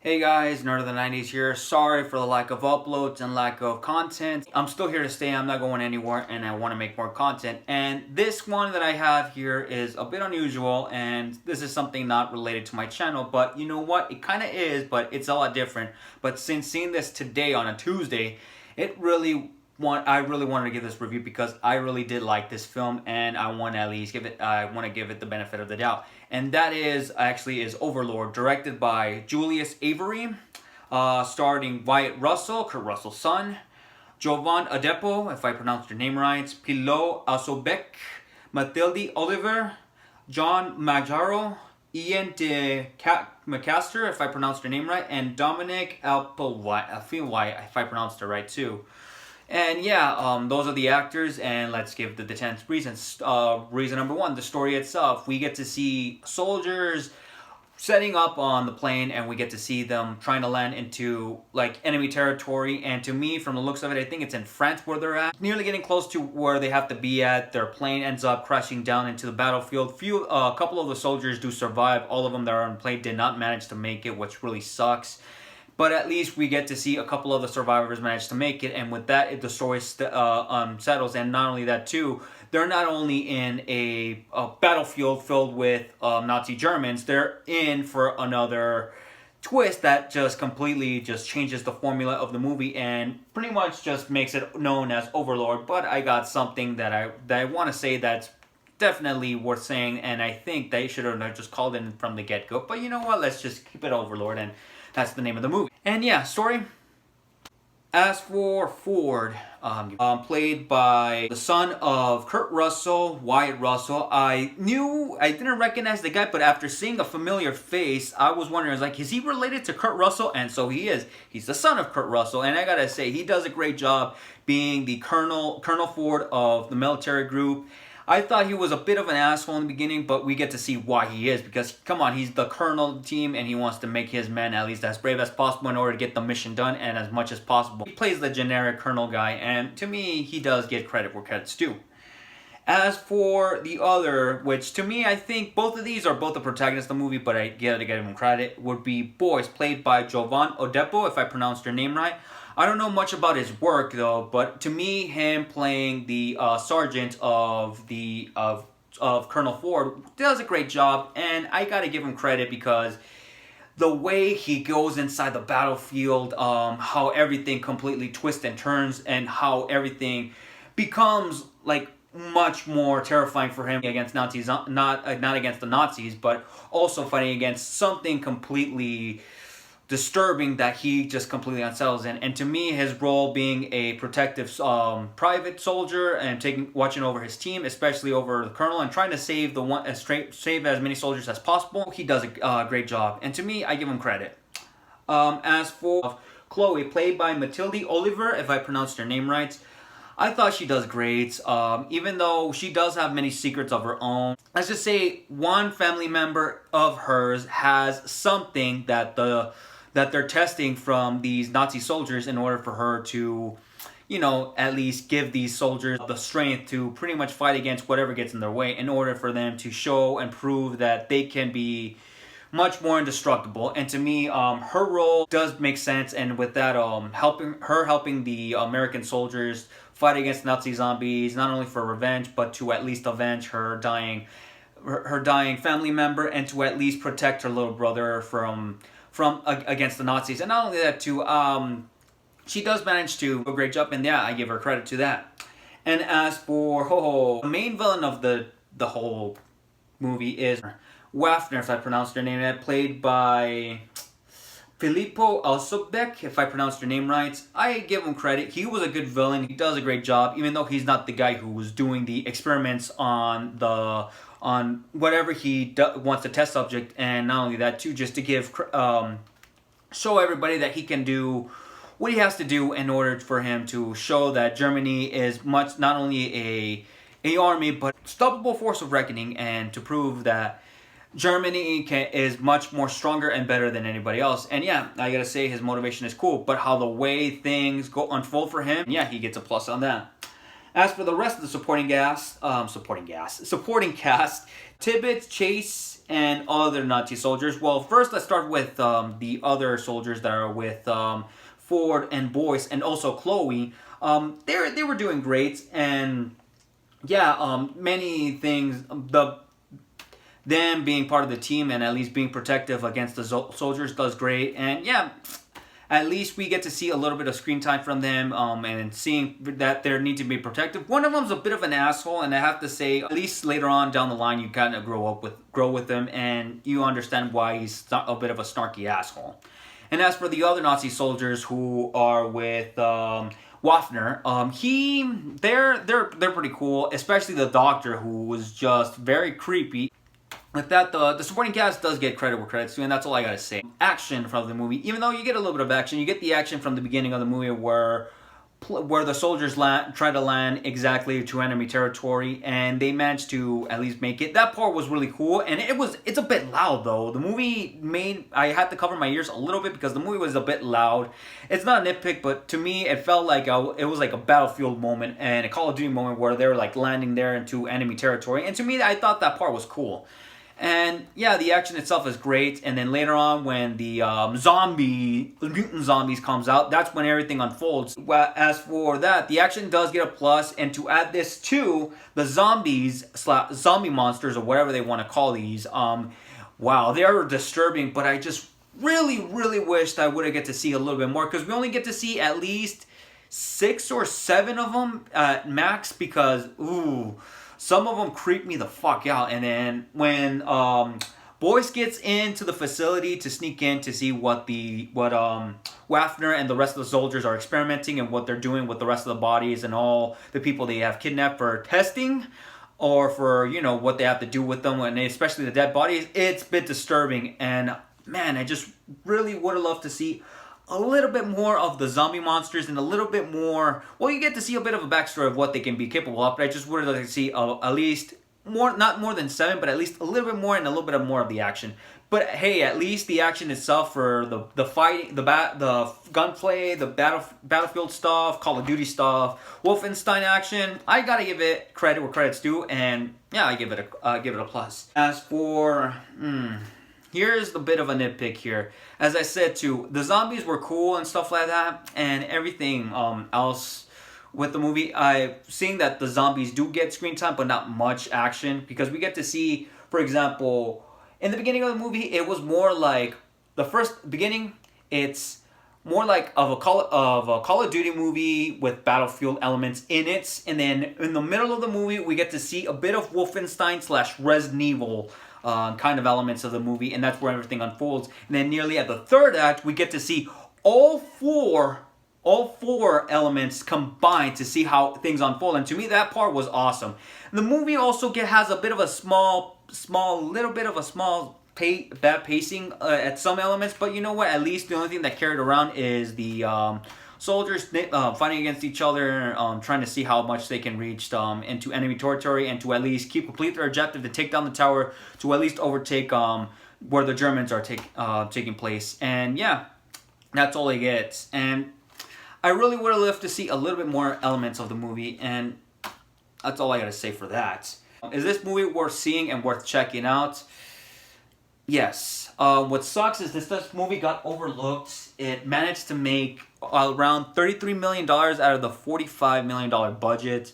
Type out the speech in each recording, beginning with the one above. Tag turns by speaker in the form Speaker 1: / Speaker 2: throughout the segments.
Speaker 1: Hey guys, Nerd of the 90s here. Sorry for the lack of uploads and lack of content. I'm still here to stay. I'm not going anywhere and I want to make more content. And this one that I have here is a bit unusual, and this is something not related to my channel, but you know what? It kind of is, but it's a lot different. But since seeing this today on a Tuesday, I really wanted to give this review because I really did like this film, and I want to at least give it the benefit of the doubt. And that is Overlord, directed by Julius Avery, starring Wyatt Russell, Kurt Russell's son, Jovan Adepo, if I pronounced your name right, Pilo Asobek, Mathilde Oliver, John Magaro, Ian de McCaster, if I pronounced your name right, and Dominic Applewhite, if I pronounced it right too. And yeah, those are the actors, and let's give the 10 reasons. Reason number one, the story itself. We get to see soldiers setting up on the plane, and we get to see them trying to land into like enemy territory. And to me, from the looks of it, I think it's in France where they're at, nearly getting close to where they have to be at. Their plane ends up crashing down into the battlefield. A couple of the soldiers do survive. All of them that are on the plane did not manage to make it, which really sucks. But at least we get to see a couple of the survivors manage to make it, and with that, the story settles. And not only that, too, they're not only in a battlefield filled with Nazi Germans, they're in for another twist that just completely changes the formula of the movie and pretty much just makes it known as Overlord. But I got something that I want to say that's definitely worth saying, and I think they should have just called it from the get-go. But you know what? Let's just keep it Overlord, and that's the name of the movie. And yeah, story. As for Ford, played by the son of Kurt Russell, Wyatt Russell. I didn't recognize the guy, but after seeing a familiar face, I was wondering, is he related to Kurt Russell? And so he is. He's the son of Kurt Russell, and I gotta say, he does a great job being the Colonel Ford of the military group. I thought he was a bit of an asshole in the beginning, but we get to see why he is. Because, come on, he's the colonel team, and he wants to make his men at least as brave as possible in order to get the mission done and as much as possible. He plays the generic colonel guy, and to me, he does get credit where credit's due. As for the other, which to me, I think both of these are both the protagonists of the movie, but I gotta give him credit, would be Boyce, played by Jovan Adepo, if I pronounced your name right. I don't know much about his work though, but to me, him playing the sergeant of Colonel Ford does a great job, and I gotta give him credit because the way he goes inside the battlefield, how everything completely twists and turns, and how everything becomes like much more terrifying for him against Nazis, not against the Nazis, but also fighting against something completely disturbing that he just completely unsettles in. And to me, his role being a protective private soldier and watching over his team, especially over the colonel, and trying to save as many soldiers as possible, he does a great job. And to me, I give him credit. As for Chloe, played by Mathilde Oliver, if I pronounced her name right, I thought she does great, even though she does have many secrets of her own. Let's just say one family member of hers has something that they're testing from these Nazi soldiers in order for her to, at least give these soldiers the strength to pretty much fight against whatever gets in their way, in order for them to show and prove that they can be much more indestructible. And to me, her role does make sense, and with that, helping the American soldiers fight against Nazi zombies, not only for revenge, but to at least avenge her dying family member, and to at least protect her little brother from against the Nazis. And not only that too, she does manage to do a great job, and yeah, I give her credit to that. And as for the main villain of the whole movie is Waffner, if I pronounced her name right, played by Filippo Alsobek, if I pronounced your name right. I give him credit. He was a good villain. He does a great job, even though he's not the guy who was doing the experiments on whatever he wants to test subject. And not only that too, just to show everybody that he can do what he has to do in order for him to show that Germany is not only a army, but unstoppable force of reckoning, and to prove that Germany is much more stronger and better than anybody else. And yeah, I gotta say, his motivation is cool, but how the way things unfold for him, yeah, he gets a plus on that. As for the rest of the supporting cast, Tibbet, Chase, and other Nazi soldiers. Well, first let's start with the other soldiers that are with Ford and Boyce, and also Chloe. They were doing great, and yeah, many things. Them being part of the team and at least being protective against the soldiers does great, and yeah. At least we get to see a little bit of screen time from them, and seeing that they need to be protective. One of them's a bit of an asshole, and I have to say, at least later on down the line, you kind of grow with him, and you understand why he's a bit of a snarky asshole. And as for the other Nazi soldiers who are with Waffner, they're pretty cool, especially the doctor, who was just very creepy. With that, the supporting cast does get credit where credit's due, and that's all I gotta say. Action from the movie, even though you get a little bit of action, you get the action from the beginning of the movie where the soldiers try to land exactly to enemy territory, and they managed to at least make it. That part was really cool, and it's a bit loud though. The movie I had to cover my ears a little bit because the movie was a bit loud. It's not a nitpick, but to me it felt like it was like a Battlefield moment and a Call of Duty moment where they were like landing there into enemy territory, and to me I thought that part was cool. And yeah, the action itself is great. And then later on, when the mutant zombies comes out, that's when everything unfolds. Well, as for that, the action does get a plus. And to add this to the zombie monsters, or whatever they want to call these, wow, they are disturbing. But I just really, really wished I would have get to see a little bit more, because we only get to see at least 6 or 7 of them at max. Because some of them creep me the fuck out. And then when Boyce gets into the facility to sneak in to see what Waffner and the rest of the soldiers are experimenting and what they're doing with the rest of the bodies and all the people they have kidnapped for testing, or for, you know, what they have to do with them, and especially the dead bodies, it's a bit disturbing. And man, I just really would have loved to see a little bit more of the zombie monsters, and a little bit more. Well, you get to see a bit of a backstory of what they can be capable of, but I just would have liked to see at least more, not more than 7, but at least a little bit more, and a little bit more of the action. But hey, at least the action itself, for the fighting, the gunplay, the Battlefield stuff, Call of Duty stuff, Wolfenstein action, I gotta give it credit where credit's due, and yeah, I give it a plus. As for here's the bit of a nitpick here. As I said too, the zombies were cool and stuff like that, and everything else with the movie. Seeing that the zombies do get screen time, but not much action, because we get to see, for example, in the beginning of the movie, it was more like it's more like of a Call of Duty movie with Battlefield elements in it, and then in the middle of the movie, we get to see a bit of Wolfenstein / Resident Evil kind of elements of the movie, and that's where everything unfolds. And then nearly at the third act, we get to see all four elements combined to see how things unfold. And to me, that part was awesome. The movie also has a bit of a bad pacing at some elements, but you know what? At least the only thing that carried around is the soldiers fighting against each other, trying to see how much they can reach into enemy territory, and to at least complete their objective to take down the tower, to at least overtake where the Germans are taking place. And yeah, that's all they get. And I really would have loved to see a little bit more elements of the movie, and that's all I gotta say for that. Is this movie worth seeing and worth checking out? Yes. What sucks is this movie got overlooked. It managed to make around $33 million out of the $45 million budget,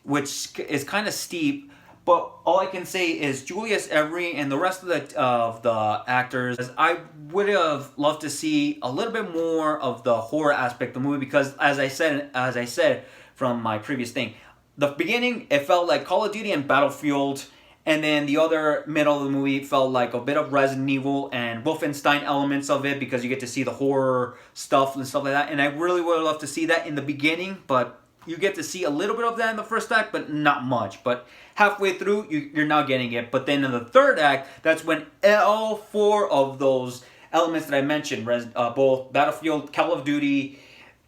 Speaker 1: which is kind of steep. But all I can say is Julius Every and the rest of the actors, I would have loved to see a little bit more of the horror aspect of the movie, because as I said from my previous thing, the beginning, it felt like Call of Duty and Battlefield. And then the other middle of the movie felt like a bit of Resident Evil and Wolfenstein elements of it, because you get to see the horror stuff and stuff like that. And I really would have loved to see that in the beginning, but you get to see a little bit of that in the first act, but not much. But halfway through, you're now getting it. But then in the third act, that's when all 4 of those elements that I mentioned, both Battlefield, Call of Duty,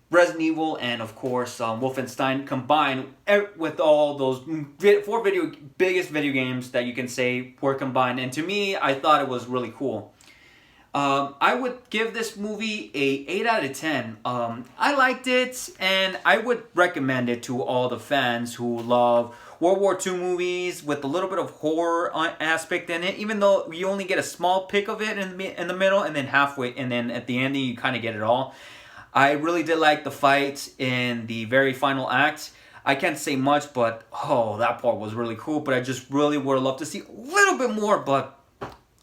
Speaker 1: Resident Evil, and of course Wolfenstein, combined with all those 4 biggest video games that you can say were combined. And to me, I thought it was really cool. I would give this movie a 8 out of 10. I liked it, and I would recommend it to all the fans who love World War II movies with a little bit of horror aspect in it, even though you only get a small pick of it in the middle, and then halfway, and then at the ending you kind of get it all. I really did like the fight in the very final act. I can't say much, but oh, that part was really cool. But I just really would have loved to see a little bit more, but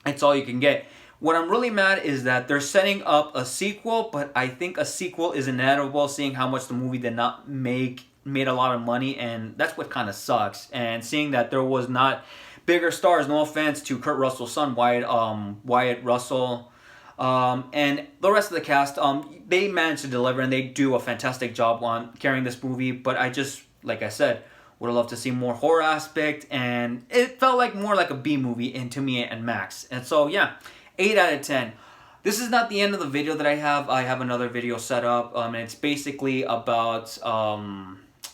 Speaker 1: it's all you can get. What I'm really mad is that they're setting up a sequel, but I think a sequel is inevitable, seeing how much the movie did not made a lot of money, and that's what kind of sucks. And seeing that there was not bigger stars, no offense to Kurt Russell's son, Wyatt Russell, and the rest of the cast, they managed to deliver, and they do a fantastic job on carrying this movie. But I just, like I said, would have loved to see more horror aspect, and it felt like more like a B movie to me and Max. And so yeah, 8 out of 10. This is not the end of the video that I have. I have another video set up, and it's basically about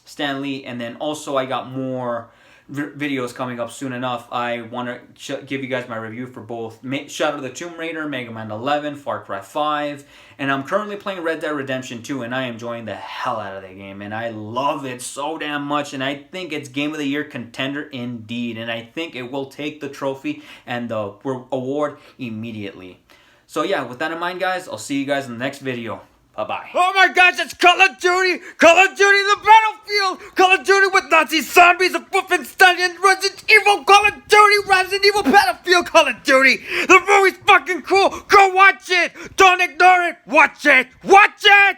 Speaker 1: Stan Lee, and then also I got more videos coming up soon enough. I want to give you guys my review for both Shadow of the Tomb Raider, Mega Man 11, Far Cry 5, and I'm currently playing Red Dead Redemption 2, and I am enjoying the hell out of that game, and I love it so damn much, and I think it's Game of the Year contender indeed, and I think it will take the trophy and the award immediately. So yeah, with that in mind, guys, I'll see you guys in the next video. Bye-bye.
Speaker 2: Oh my gosh, it's Call of Duty! Call of Duty the Battlefield! Call of Duty with Nazi zombies, a Wolfenstein, and Resident Evil! Call of Duty, Resident Evil Battlefield! Call of Duty! The movie's fucking cool! Go watch it! Don't ignore it! Watch it! Watch it!